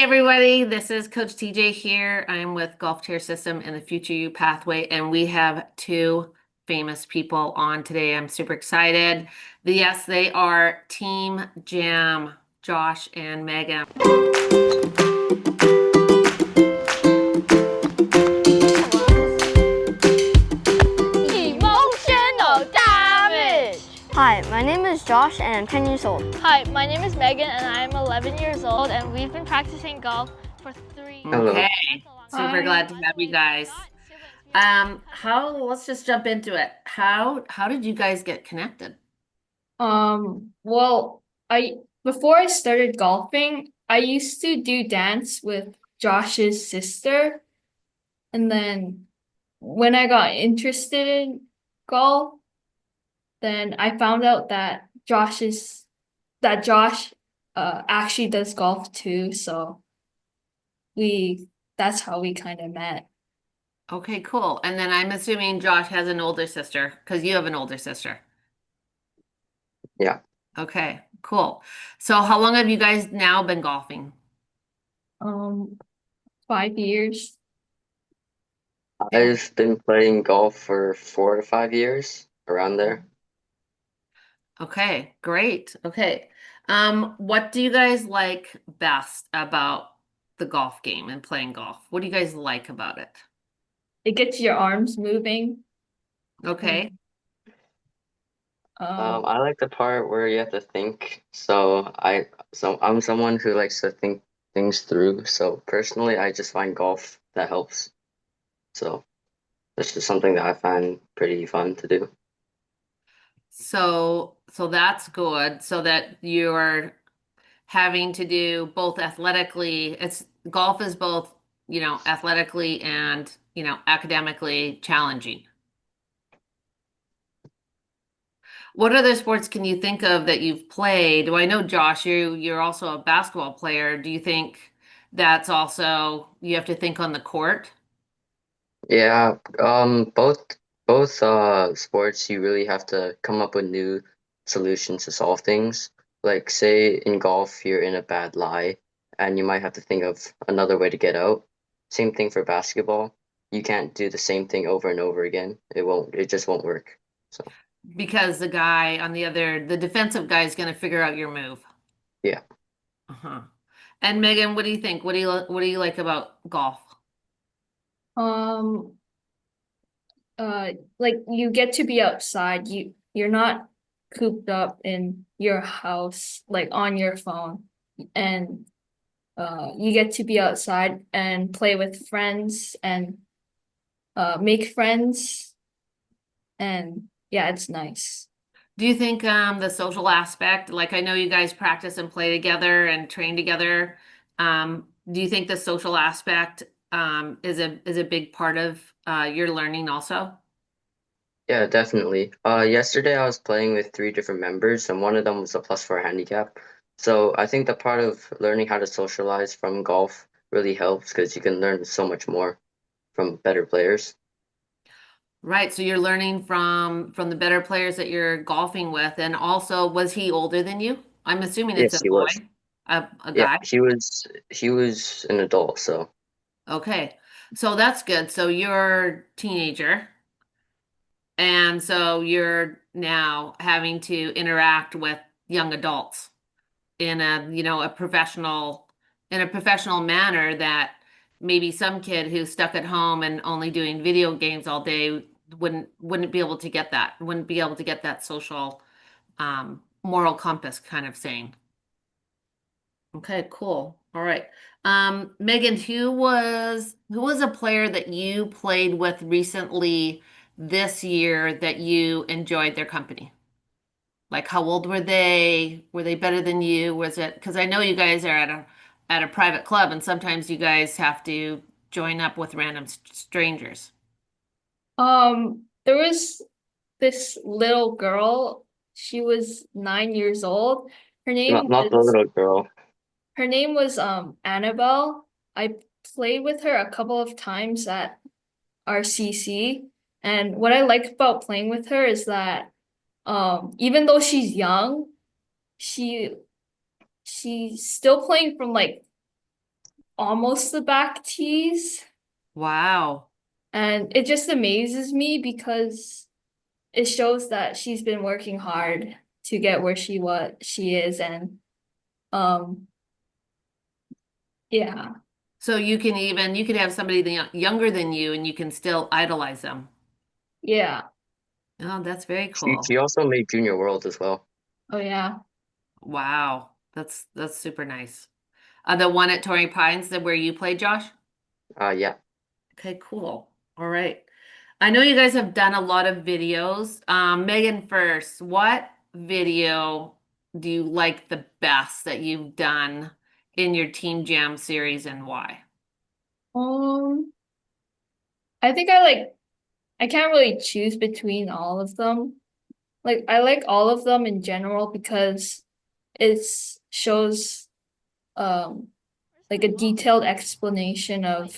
everybody, this is Coach TJ here. I'm with Golf Chair System and the Future You Pathway, and we have two famous people on today. I'm super excited. Yes, they are Team Jam, Josh and Megan. Emotional damage. Hi, my name is Josh and I'm 10 years old. Hi, my name is Megan and I'm 11 years old and we've been practicing golf for 3 years. Okay, Hello. super Hi. glad to By the have you way, we're guys. not siblings. We have Let's just jump into it. How did you guys get connected? Well, I before I started golfing, I used to do dance with Josh's sister, and then when I got interested in golf, then I found out that Josh actually does golf too, so we that's how we kind of met. Okay, cool. And then I'm assuming Josh has an older sister because you have an older sister. Yeah. Okay, cool. So how long have you guys now been golfing? 5 years. I've been playing golf for 4 to 5 years, around there. Okay, great. Okay. What do you guys like best about the golf game and playing golf? What do you guys like about it? It gets your arms moving. Okay. I like the part where you have to think. So I'm someone who likes to think things through. So personally, I just find golf that helps. So that's just something that I find pretty fun to do. So that's good. So that you're having to do both athletically, it's golf is both, athletically and, academically challenging. What other sports can you think of that you've played? Well, I know Josh, you're also a basketball player. Do you think that's also you have to think on the court? Yeah, both sports you really have to come up with new solutions to solve things. Like say in golf you're in a bad lie and you might have to think of another way to get out. Same thing for basketball. You can't do the same thing over and over again. It just won't work. So Because the defensive guy is going to figure out your move. yeah. Uh-huh. And Megan, what do you think? What do you like about golf? Um, like you get to be outside. You're not cooped up in your house, like on your phone, and you get to be outside and play with friends and make friends, and yeah, it's nice. Do you think the social aspect, like I know you guys practice and play together and train together, do you think the social aspect is a big part of your learning also? Yeah, definitely. Yesterday I was playing with three different members, and one of them was a +4 handicap. So I think the part of learning how to socialize from golf really helps because you can learn so much more from better players. Right, so you're learning from the better players that you're golfing with, and also was he older than you? I'm assuming it's a Yes, he was. boy, a Yeah, guy. he was an adult, so Okay, so that's good. So you're a teenager. And so you're now having to interact with young adults in a professional manner that maybe some kid who's stuck at home and only doing video games all day wouldn't be able to get that, wouldn't be able to get that social moral compass kind of thing. Okay, cool. All right. Megan, who was a player that you played with recently this year that you enjoyed their company? Like how old were they? Were they better than you? Was it because I know you guys are at a private club and sometimes you guys have to join up with random strangers. There was this little girl. She was 9 years old. Her name not the was little girl. Her name was Annabelle. I played with her a couple of times at RCC, and what I like about playing with her is that even though she's young, she she's still playing from like almost the back tees. Wow. And it just amazes me because it shows that she's been working hard to get where she is, and um yeah. So you could have somebody younger than you and you can still idolize them. Yeah. Oh, that's very She cool. she also made Junior World as well. Oh yeah. Wow. That's super nice. The one at Torrey Pines that where you play, Josh? Yeah. Okay, cool. All right. I know you guys have done a lot of videos. Megan first, what video do you like the best that you've done in your Team Jam series and why? Um, I think I can't really choose between all of them. Like I like all of them in general because it shows um like a detailed explanation of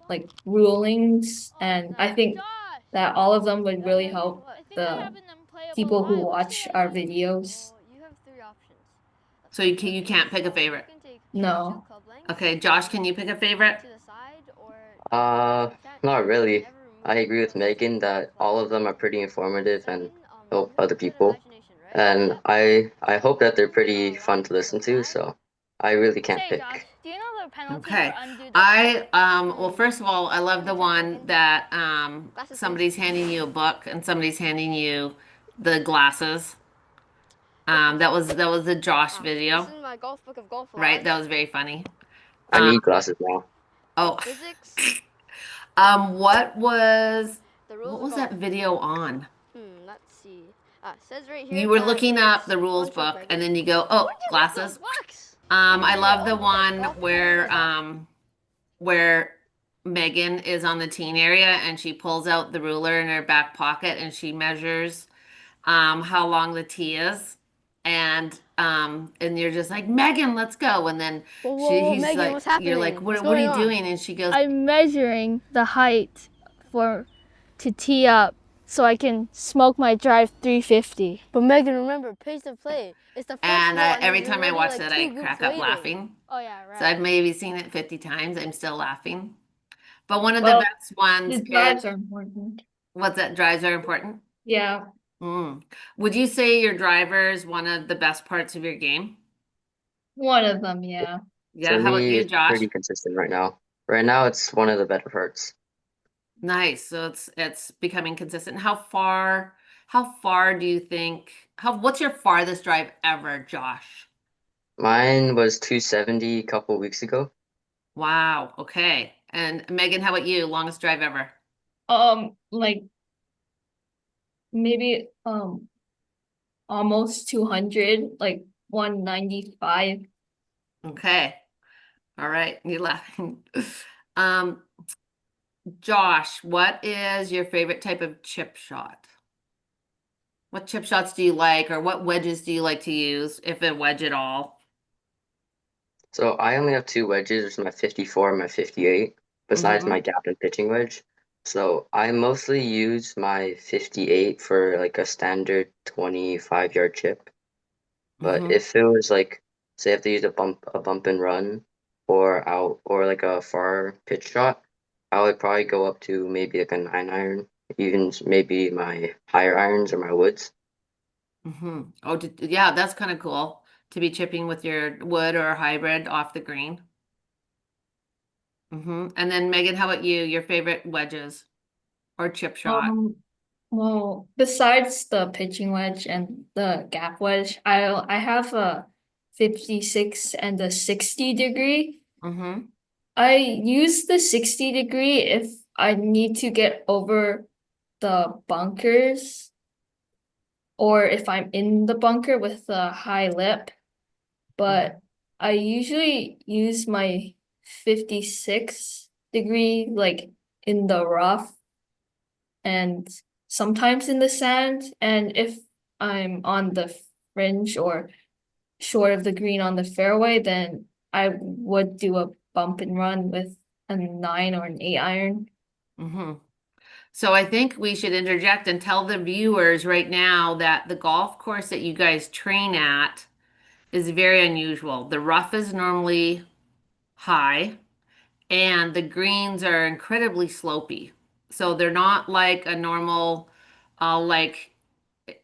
like rulings, and I think that all of them would really help the people who watch our videos. You have three options. So you can't pick a favorite. No. Okay, Josh, can you pick a favorite? To the side or Uh, Not really. I agree with Megan that all of them are pretty informative and help other people. And I hope that they're pretty fun to listen to, so I really can't Say, Josh, pick. do you know the penalty Okay. for undo the Well, first of all, I love the one that Glasses, somebody's handing you a book and somebody's handing you the glasses. That was the Josh video, This is my golf book of golf right? laws. That was very funny. I Um, need glasses now. oh, Physics. what was The rules what of was golf. that video on? Let's see. Says right here. You were that looking up it's the rules one trick, book Megan. and then you go, oh, Where'd you get glasses. those books? I love the one Golf where Megan is on the teen area and she pulls out the ruler in her back pocket and she measures how long the tee is. And you're just like, Megan, let's go. And then he's Megan, like, what's you're like, happening? what What's are you going on? doing? And she goes, I'm measuring the height to tee up so I can smoke my drive 350. But Megan, remember, pace to play. It's the first and ball, every you're time I already, watch like, that, two I groups crack up waiting. laughing. Oh yeah, right. So I've maybe seen it 50 times. I'm still laughing. But one of the Well, best ones the is drives are important. what's that? Drives are important. Yeah. Would you say your driver is one of the best parts of your game? One of them, yeah. Yeah, For how about me, you, it's Josh? pretty consistent right now. Right now, it's one of the better parts. Nice. So it's becoming consistent. How far do you think what's your farthest drive ever, Josh? Mine was 270 a couple weeks ago. Wow. Okay. And Megan, how about you? Longest drive ever? Like maybe almost 200, like 195. Okay. All right. You're laughing. Um, Josh, what is your favorite type of chip shot? What chip shots do you like, or what wedges do you like to use, if a wedge at all? So I only have two wedges, there's my 54 and my 58, besides my gap and pitching wedge. So I mostly use my 58 for like a standard 25-yard chip. But Mhm. if it was like, say, I have to use a bump and run, or like a far pitch shot, I would probably go up to maybe like a 9 iron, even maybe my higher irons or my woods. Oh, yeah, that's kind of cool to be chipping with your wood or hybrid off the green. And then Megan, how about you? Your favorite wedges or chip shot? Well, besides the pitching wedge and the gap wedge, I have a 56 and a 60 degree. Mm-hmm. I use the 60 degree if I need to get over the bunkers, or if I'm in the bunker with the high lip. But I usually use my 56 degree like in the rough and sometimes in the sand. And if I'm on the fringe or short of the green on the fairway, then I would do a bump and run with a 9 or an 8 iron. So I think we should interject and tell the viewers right now that the golf course that you guys train at is very unusual. The rough is normally high and the greens are incredibly slopey. So they're not like a normal, like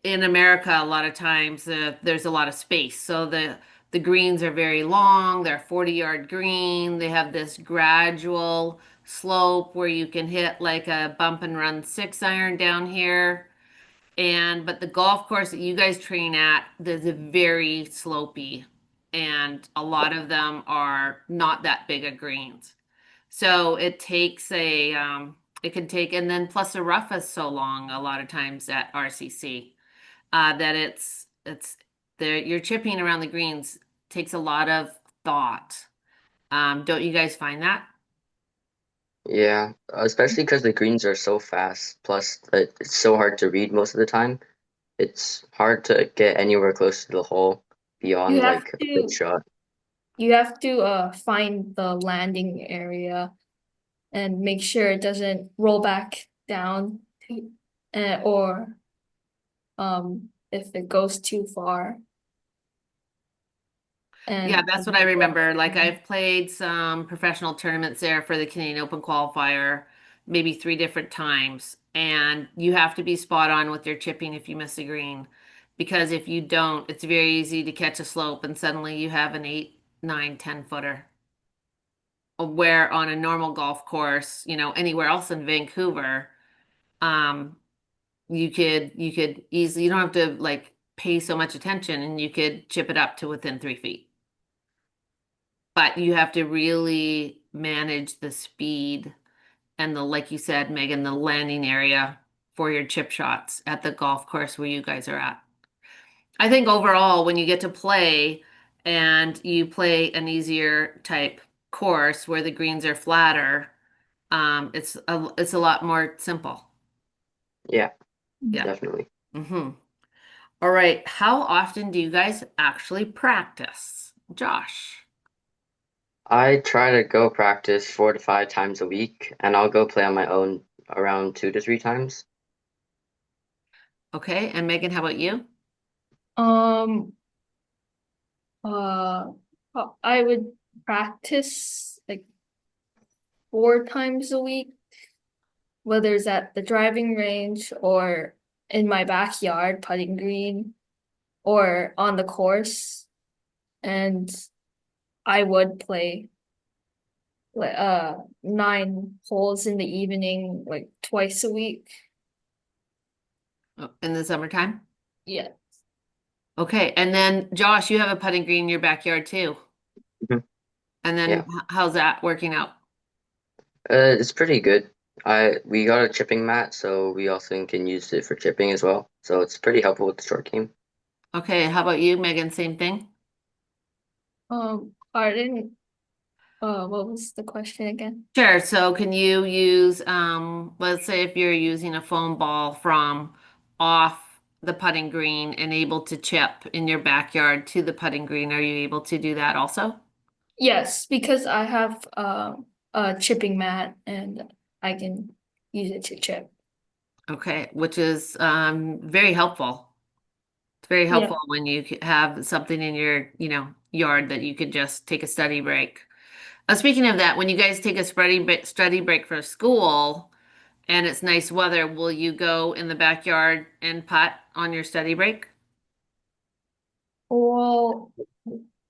in America, a lot of times there's a lot of space. So the greens are very long. They're 40-yard green. They have this gradual slope where you can hit like a bump and run 6-iron down here. And but the golf course that you guys train at, there's a very slopey, and a lot of them are not that big of greens. So it takes it can take, and then plus the rough is so long a lot of times at RCC, that it's there. You're chipping around the greens takes a lot of thought. Don't you guys find that? Yeah, especially because the greens are so fast. Plus, it's so hard to read most of the time. It's hard to get anywhere close to the hole You beyond have like a good to shot. you have to find the landing area and make sure it doesn't roll back down or if it goes too far. Yeah, And that's what I remember. Like I've played some professional tournaments there for the Canadian Open qualifier, maybe 3 different times. And you have to be spot on with your chipping if you miss a green. Because if you don't, it's very easy to catch a slope and suddenly you have an 8, 9, 10 footer. Where on a normal golf course, anywhere else in Vancouver, um, you could easily, you don't have to like pay so much attention and you could chip it up to within 3 feet. But you have to really manage the speed and like you said, Megan, the landing area for your chip shots at the golf course where you guys are at. I think overall, when you get to play and you play an easier type course where the greens are flatter, it's a lot more simple. Yeah, Yeah. definitely. Mm-hmm. All right. How often do you guys actually practice? Josh. I try to go practice 4 to 5 times a week, and I'll go play on my own around 2 to 3 times. Okay. And Megan, how about you? um uh I would practice like 4 times a week, whether it's at the driving range or in my backyard putting green or on the course. And I would play like 9 holes in the evening, like twice a week. Oh, in the summertime? Yeah. Okay. And then Josh, you have a putting green in your backyard too. Mhm. And then Yeah, how's that working out? it's pretty good. We got a chipping mat, so we also can use it for chipping as well. So it's pretty helpful with the short game. Okay. How about you, Megan? Same thing? Pardon. What was the question again? Sure. So can you use, let's say if you're using a foam ball from off the putting green and able to chip in your backyard to the putting green, are you able to do that also? Yes, because I have a chipping mat and I can use it to chip. Okay, which is very helpful. It's very Yeah. helpful when you have something in your, yard that you could just take a study break. Speaking of that, when you guys take a study break for school and it's nice weather, will you go in the backyard and putt on your study break? Well,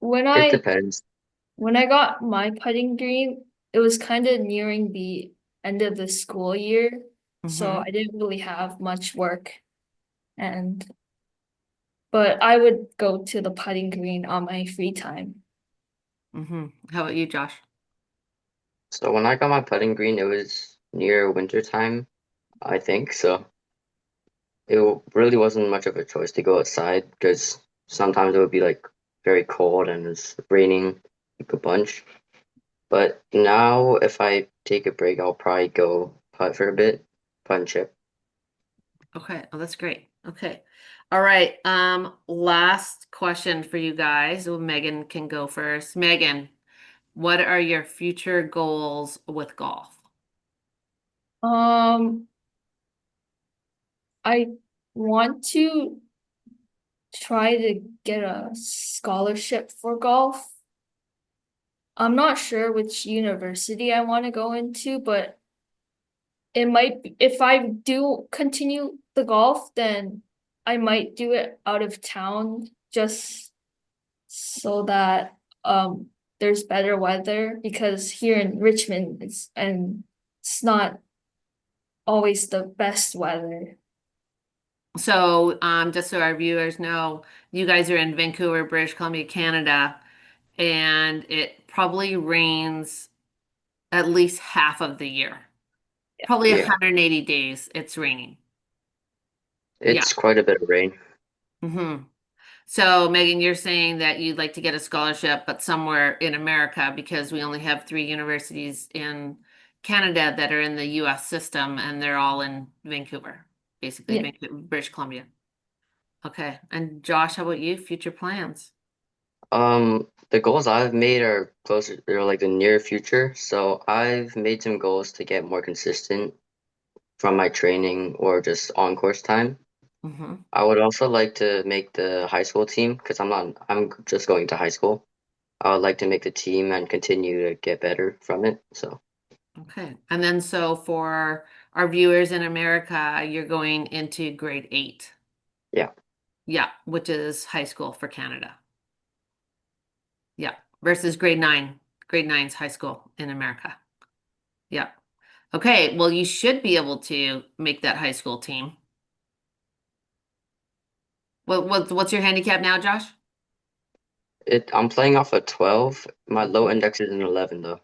when It I depends. when I got my putting green, it was kind of nearing the end of the school year, so Mm-hmm. I didn't really have much work. And but I would go to the putting green on my free time. Mm-hmm. How about you, Josh? So when I got my putting green, it was near winter time, I think. So really wasn't much of a choice to go outside because sometimes it would be like very cold and it's raining like a bunch. But now if I take a break, I'll probably go putt for a bit, putt and chip. Okay, oh, that's great. Okay. All right. Last question for you guys. Well, Megan can go first. Megan, what are your future goals with golf? Um, I want to try to get a scholarship for golf. I'm not sure which university I want to go into, but it might if I do continue the golf, then I might do it out of town just so that there's better weather because here in Richmond it's not always the best weather. So, just so our viewers know, you guys are in Vancouver, British Columbia, Canada, and it probably rains at least half of the year. Probably Yeah. 180 days it's raining. It's quite a bit of rain. Mm-hmm. So, Megan, you're saying that you'd like to get a scholarship, but somewhere in America, because we only have 3 universities in Canada that are in the US system, and they're all in Vancouver, basically, Yeah. Vancouver, British Columbia. Okay. And Josh, how about you? Future plans? The goals I've made are closer, they're like the near future. So I've made some goals to get more consistent from my training or just on course time. Mm-hmm. I would also like to make the high school team because I'm just going to high school. I would like to make the team and continue to get better from it. So Okay. And then so for our viewers in America, you're going into grade 8. yeah, Yeah, which is high school for Canada. Yeah, versus grade 9. Grade 9's high school in America. Yeah. Okay, well, you should be able to make that high school team. What's your handicap now, Josh? I'm playing off a 12. My low index is an 11 though.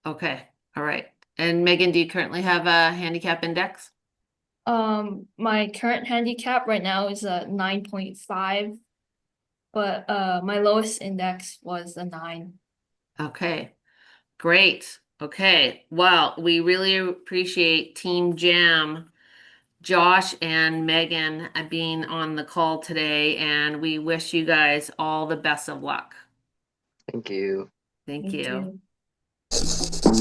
Okay, all right. And Megan, do you currently have a handicap index? My current handicap right now is a 9.5, but my lowest index was a 9. Okay, great. Okay, well, we really appreciate Team Jam, Josh and Megan being on the call today, and we wish you guys all the best of luck. Thank you. Thank Thank you. you.